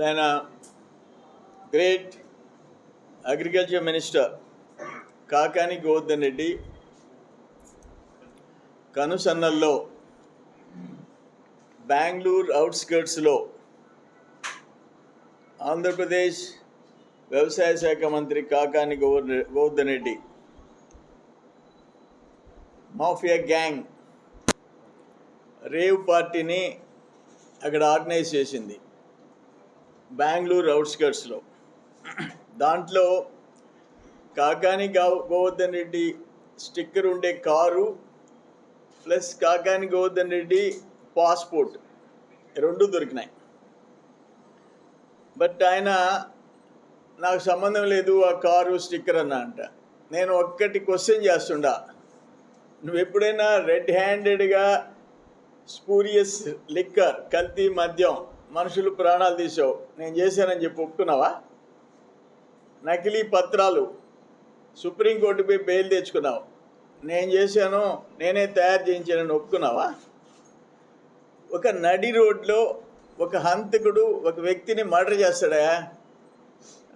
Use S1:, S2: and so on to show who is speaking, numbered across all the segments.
S1: ఆయన great agriculture minister Kakani Govardhan Reddy కనుసన్నల్లో బెంగళూరు అవుట్స్కర్ట్స్లో ఆంధ్రప్రదేశ్ వ్యవసాయ శాఖ మంత్రి Kakani Govardhan Reddy mafia gang rave పార్టీని అక్కడ ఆర్గనైజ్ చేసింది బెంగళూరు అవుట్స్కర్ట్స్లో. దాంట్లో కాకాని గోవర్ధన్ రెడ్డి స్టిక్కర్ ఉండే car plus Kakani Govardhan Reddy passport రెండు దొరికినాయి. బట్ ఆయన నాకు సంబంధం లేదు ఆ కారు స్టిక్కర్ అన్న అంట. నేను ఒక్కటి క్వశ్చన్ చేస్తుండా, నువ్వు ఎప్పుడైనా రెడ్ హ్యాండెడ్గా స్పూరియస్ లిక్కర్ కల్తీ మద్యం మనుషులు ప్రాణాలు తీసావు నేను చేశానని చెప్పి ఒప్పుకున్నావా? నకిలీ పత్రాలు సుప్రీంకోర్టుపై బెయిల్ తెచ్చుకున్నావు, నేను చేశాను నేనే తయారు చేయించానని ఒప్పుకున్నావా? ఒక నడి రోడ్లో ఒక హంతకుడు ఒక వ్యక్తిని మర్డర్ చేస్తాడా?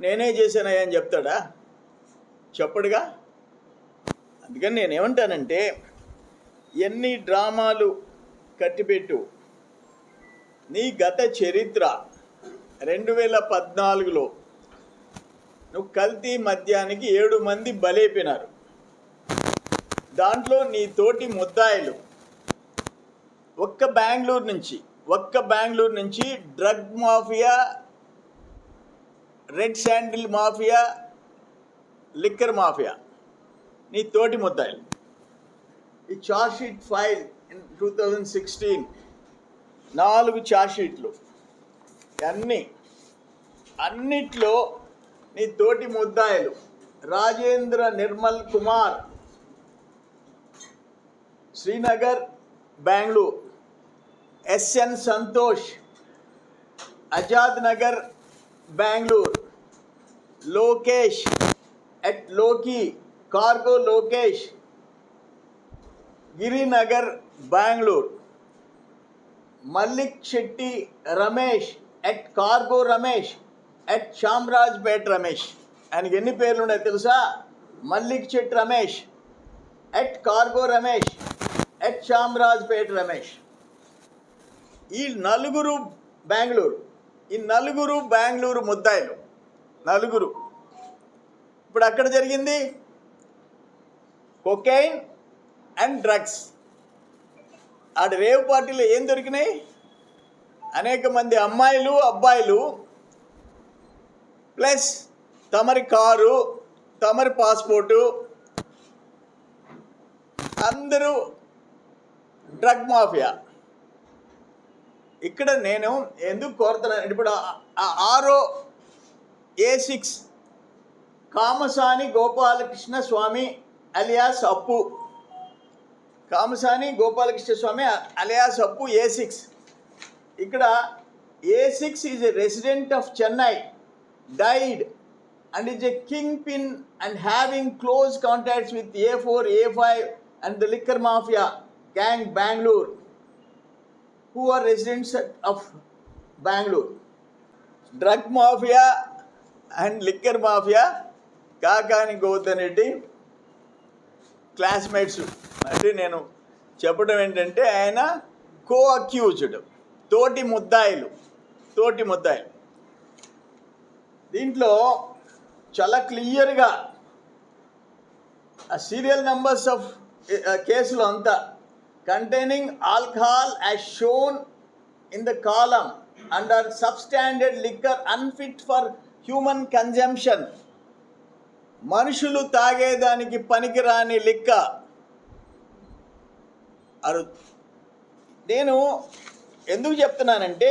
S1: నేనే చేశానయ్యా అని చెప్తాడా? చెప్పడుగా. అందుకని నేనేమంటానంటే ఎన్ని డ్రామాలు కట్టిపెట్టు, నీ గత చరిత్ర 2014లో నువ్వు కల్తీ మద్యానికి 7 మంది బలైపోయినారు. దాంట్లో నీ తోటి ముద్దాయిలు ఒక్క బెంగళూరు నుంచి drug mafia, red sandal mafia, liquor mafia నీ తోటి ముద్దాయిలు. ఈ ఛార్జ్షీట్ ఫైల్ ఇన్ 2016 4 ఛార్జ్షీట్లు అన్నిట్లో నీ తోటి ముద్దాయిలు రాజేంద్ర నిర్మల్ కుమార్, శ్రీనగర్ బెంగళూరు, ఎస్ఎన్ సంతోష్, ఆజాద్ నగర్ బెంగళూరు, లోకేష్ ఎట్ లోకి cargo Lokesh, Girinagar Bengaluru, Mallik Shetty Ramesh at cargo Ramesh at Chamrajpet Ramesh. ఆయనకి ఎన్ని పేర్లు ఉన్నాయి తెలుసా? Mallik Shetty Ramesh at cargo Ramesh at Chamrajpet Ramesh. ఈ నలుగురు బెంగళూరు ముద్దాయిలు నలుగురు. ఇప్పుడు అక్కడ జరిగింది కొకైన్ అండ్ డ్రగ్స్. ఆడ రేవ్ పార్టీలో ఏం దొరికినాయి? అనేక మంది అమ్మాయిలు అబ్బాయిలు ప్లస్ తమరి కారు, తమరి పాస్పోర్టు, అందరూ డ్రగ్ మాఫియా. ఇక్కడ నేను ఎందుకు కోరుతున్నాను, ఇప్పుడు A6 కామసాని గోపాలకృష్ణ స్వామి అలియాస్ అప్పు, కామసాని గోపాలకృష్ణ స్వామి అలియాస్ అప్పు A6. ఇక్కడ A6 is a resident of Chennai, died and is a kingpin and having close contacts with A4, A5 and the liquor mafia gang Bangalore, who are residents of Bangalore. Drug mafia and liquor mafia Kakani Govardhan Reddy classmates. అంటే నేను చెప్పడం ఏంటంటే ఆయన కో-అక్యూజ్డ్, తోటి ముద్దాయిలు. దీంట్లో చాలా క్లియర్గా ఆ సీరియల్ నెంబర్స్ ఆఫ్ కేసులు అంతా containing alcohol as shown in the column under substandard liquor unfit for human consumption. మనుషులు తాగేదానికి పనికిరాని లిక్కర్. నేను ఎందుకు చెప్తున్నానంటే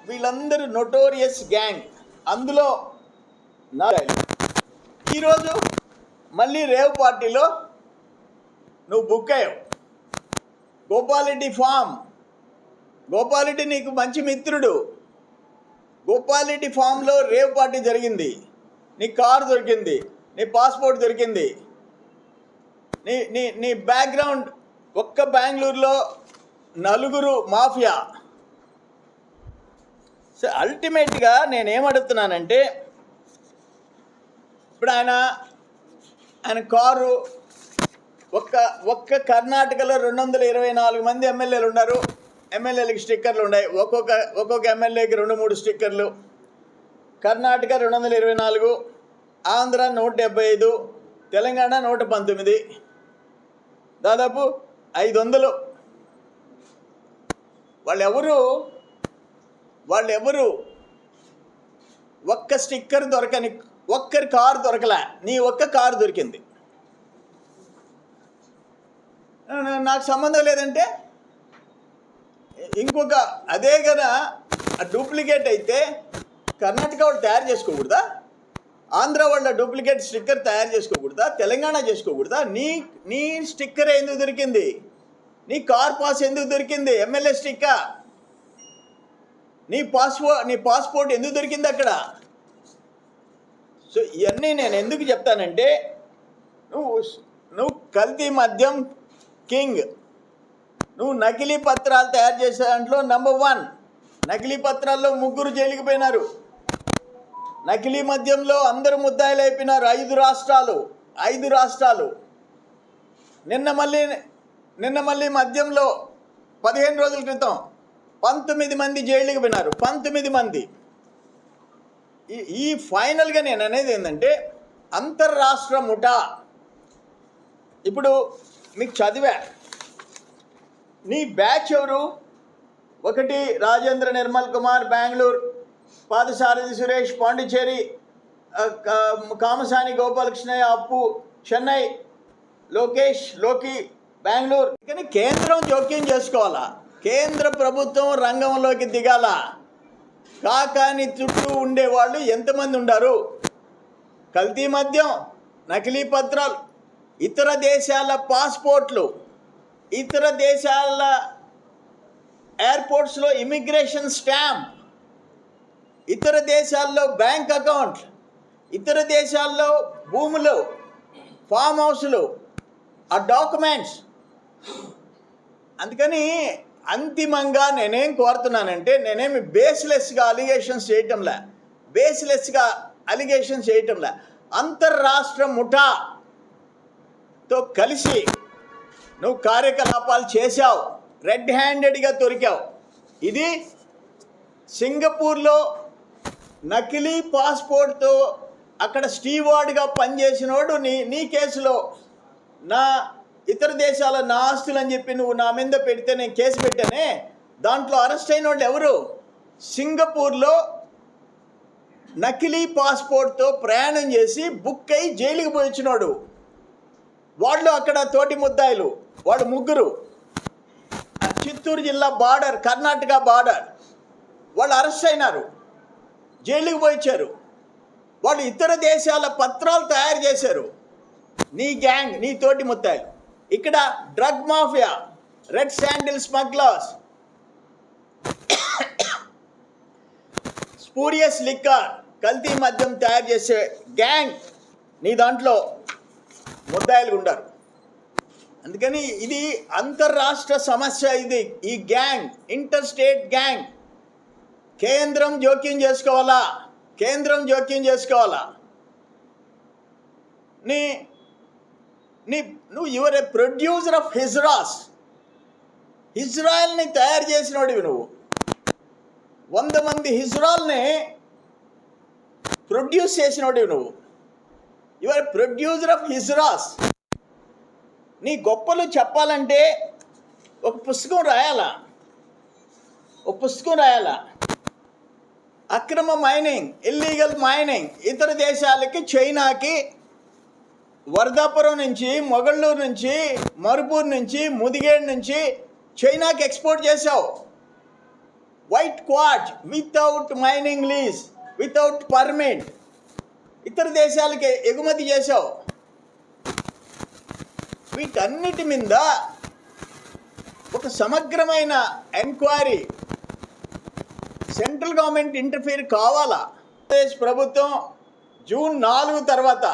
S1: వీళ్ళందరూ నోటోరియస్ గ్యాంగ్. అందులో ఈరోజు మళ్ళీ రేవ్ పార్టీలో నువ్వు బుక్ అయ్యావు. గోపాలరెడ్డి నీకు మంచి మిత్రుడు. గోపాలరెడ్డి ఫామ్లో రేవ్ పార్టీ జరిగింది, నీ కారు దొరికింది, నీ పాస్పోర్ట్ దొరికింది, నీ బ్యాక్గ్రౌండ్. ఒక్క బెంగళూరులో 4 మాఫియా సో అల్టిమేట్గా నేనేమడుగుతున్నానంటే, ఇప్పుడు ఆయన కారు ఒక్క కర్ణాటకలో 224 మంది ఎమ్మెల్యేలు ఉన్నారు. ఎమ్మెల్యేలకి స్టిక్కర్లు ఉన్నాయి. ఒక్కొక్క ఎమ్మెల్యేకి 2-3 స్టిక్కర్లు. కర్ణాటక 224, ఆంధ్ర 175, తెలంగాణ 119, దాదాపు 500. వాళ్ళెవరు ఒక్క స్టిక్కర్ దొరకని, ఒక్కరి కారు దొరకలే. నీ ఒక్క కారు దొరికింది. నాకు సంబంధం లేదంటే ఇంకొక అదే కదా డూప్లికేట్ అయితే కర్ణాటక వాళ్ళు తయారు చేసుకోకూడదా? ఆంధ్ర వాళ్ళ డూప్లికేట్ స్టిక్కర్ తయారు చేసుకోకూడదా? తెలంగాణ చేసుకోకూడదా? నీ స్టిక్కర్ ఎందుకు దొరికింది? నీ కార్ పాస్ ఎందుకు దొరికింది? MLA sticker. నీ పాస్పోర్ట్ ఎందుకు దొరికింది అక్కడ? సో ఇవన్నీ నేను ఎందుకు చెప్తానంటే, నువ్వు కల్తీ మద్యం కింగ్. నువ్వు నకిలీ పత్రాలు తయారు చేసే దాంట్లో నంబర్ 1. నకిలీ పత్రాల్లో 3 జైలుకి పోయినారు. నకిలీ మద్యంలో అందరూ ముద్దాయిలు అయిపోయినారు. 5 రాష్ట్రాలు. నిన్న మళ్ళీ మద్యంలో 15 రోజుల క్రితం 19 మంది జైలుకి పోయినారు. 19 మంది. ఈ ఫైనల్గా నేను అనేది ఏంటంటే, అంతర్రాష్ట్ర ముఠా. ఇప్పుడు మీకు చదివా, నీ బ్యాచ్ ఎవరు? 1 రాజేంద్ర నిర్మల్ కుమార్ బెంగళూరు, పాదసారథి సురేష్ పాండిచేరి, కామసాని గోపాలకృష్ణయ్య అప్పు చెన్నై, లోకి బెంగళూరు. కానీ కేంద్రం జోక్యం చేసుకోవాలా? కేంద్ర ప్రభుత్వం రంగంలోకి దిగాల. కాకాని చుట్టూ ఉండేవాళ్ళు ఎంతమంది ఉండారు? కల్తీ మద్యం, నకిలీ పత్రాలు, ఇతర దేశాల పాస్పోర్ట్లు, ఇతర దేశాల ఎయిర్పోర్ట్స్లో ఇమిగ్రేషన్ స్టాంప్, ఇతర దేశాల్లో బ్యాంక్ అకౌంట్, ఇతర దేశాల్లో భూములు, ఫామ్ హౌస్లు, ఆ డాక్యుమెంట్స్. అందుకని అంతిమంగా నేనేం కోరుతున్నానంటే, నేనేమి బేస్లెస్గా అలిగేషన్స్ చేయటంలే. అంతర్రాష్ట్ర ముఠాతో కలిసి నువ్వు కార్యకలాపాలు చేశావు, రెడ్ హ్యాండెడ్గా దొరికావు. ఇది సింగపూర్లో నకిలీ పాస్పోర్ట్తో అక్కడ స్టీవార్డ్గా పనిచేసినోడు నీ కేసులో ఇతర దేశాల నా ఆస్తులు అని చెప్పి నువ్వు నా మీద పెడితే నేను కేసు పెట్టానే, దాంట్లో అరెస్ట్ అయిన వాళ్ళు ఎవరు? సింగపూర్లో నకిలీ పాస్పోర్ట్తో ప్రయాణం చేసి బుక్ అయి జైలుకి పోయి వచ్చినాడు. వాళ్ళు అక్కడ తోటి ముద్దాయిలు, వాళ్ళు 3. చిత్తూరు జిల్లా బార్డర్, కర్ణాటక బార్డర్, వాళ్ళు అరెస్ట్ అయినారు, జైలుకి పోయి వచ్చారు. వాళ్ళు ఇతర దేశాల పత్రాలు తయారు చేశారు. నీ గ్యాంగ్, నీ తోటి ముద్దాయిలు. ఇక్కడ drug mafia, red sandal smugglers, spurious liquor, కల్తీ మద్యం తయారు చేసే గ్యాంగ్ నీ దాంట్లో ముద్దాయిలు ఉంటారు. అందుకని ఇది అంతర్రాష్ట్ర సమస్య. ఈ గ్యాంగ్ ఇంటర్ స్టేట్ గ్యాంగ్. కేంద్రం జోక్యం చేసుకోవాలా. నువ్వు యువర్ ఏ ప్రొడ్యూసర్ ఆఫ్ హిజ్రాయల్ని తయారు చేసినోడివి. నువ్వు 100 మంది హిజ్రాల్ని ప్రొడ్యూస్ చేసినోడివి. నువ్వు యువర్ ప్రొడ్యూసర్ ఆఫ్ హిజ్రాస్. నీ గొప్పలు చెప్పాలంటే ఒక పుస్తకం రాయాలా. అక్రమ మైనింగ్, ఇల్లీగల్ మైనింగ్ ఇతర దేశాలకి, చైనాకి, వర్ధాపురం నుంచి, మొగళ్ళూరు నుంచి, మరుపూర్ నుంచి, ముదిగేడు నుంచి చైనాకి ఎక్స్పోర్ట్ చేసావు. White quartz without mining lease, without permit ఇతర దేశాలకి ఎగుమతి చేసావు. వీటన్నిటి మీద ఒక సమగ్రమైన ఎంక్వైరీ సెంట్రల్ గవర్నమెంట్ ఇంటర్ఫీర్ కావాలా? ఆంధ్రప్రదేశ్ ప్రభుత్వం జూన్ 4 తర్వాత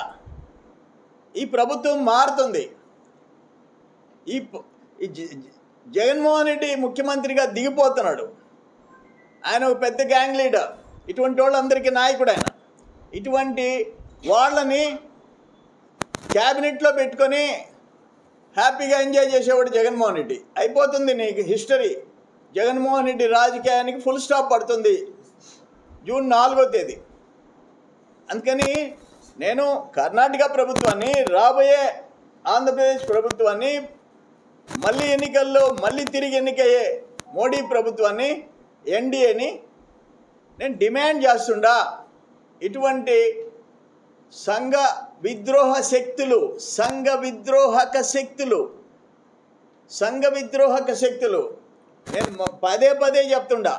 S1: ఈ ప్రభుత్వం మారుతుంది. ఈ జగన్మోహన్ రెడ్డి ముఖ్యమంత్రిగా దిగిపోతున్నాడు. ఆయన ఒక పెద్ద గ్యాంగ్ లీడర్, ఇటువంటి వాళ్ళందరికీ నాయకుడు ఆయన. ఇటువంటి వాళ్ళని క్యాబినెట్లో పెట్టుకొని హ్యాపీగా ఎంజాయ్ చేసేవాడు జగన్మోహన్ రెడ్డి. అయిపోతుంది నీకు హిస్టరీ. జగన్మోహన్ రెడ్డి రాజకీయానికి ఫుల్ స్టాప్ పడుతుంది జూన్ 4వ తేదీ. అందుకని నేను కర్ణాటక ప్రభుత్వాన్ని, రాబోయే ఆంధ్రప్రదేశ్ ప్రభుత్వాన్ని, మళ్ళీ ఎన్నికల్లో మళ్ళీ తిరిగి ఎన్నికయ్యే మోడీ ప్రభుత్వాన్ని, ఎన్డీఏని నేను డిమాండ్ చేస్తుండా. ఇటువంటి సంఘ విద్రోహ శక్తులు, సంఘ విద్రోహక శక్తులు నేను పదే పదే చెప్తుండా.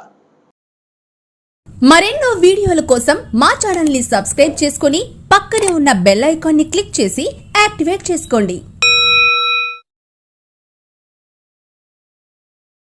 S2: మరెన్నో వీడియోల కోసం మా ఛానల్ ని సబ్స్క్రైబ్ చేసుకొని పక్కనే ఉన్న బెల్ ఐకాన్ ని క్లిక్ చేసి యాక్టివేట్ చేసుకోండి.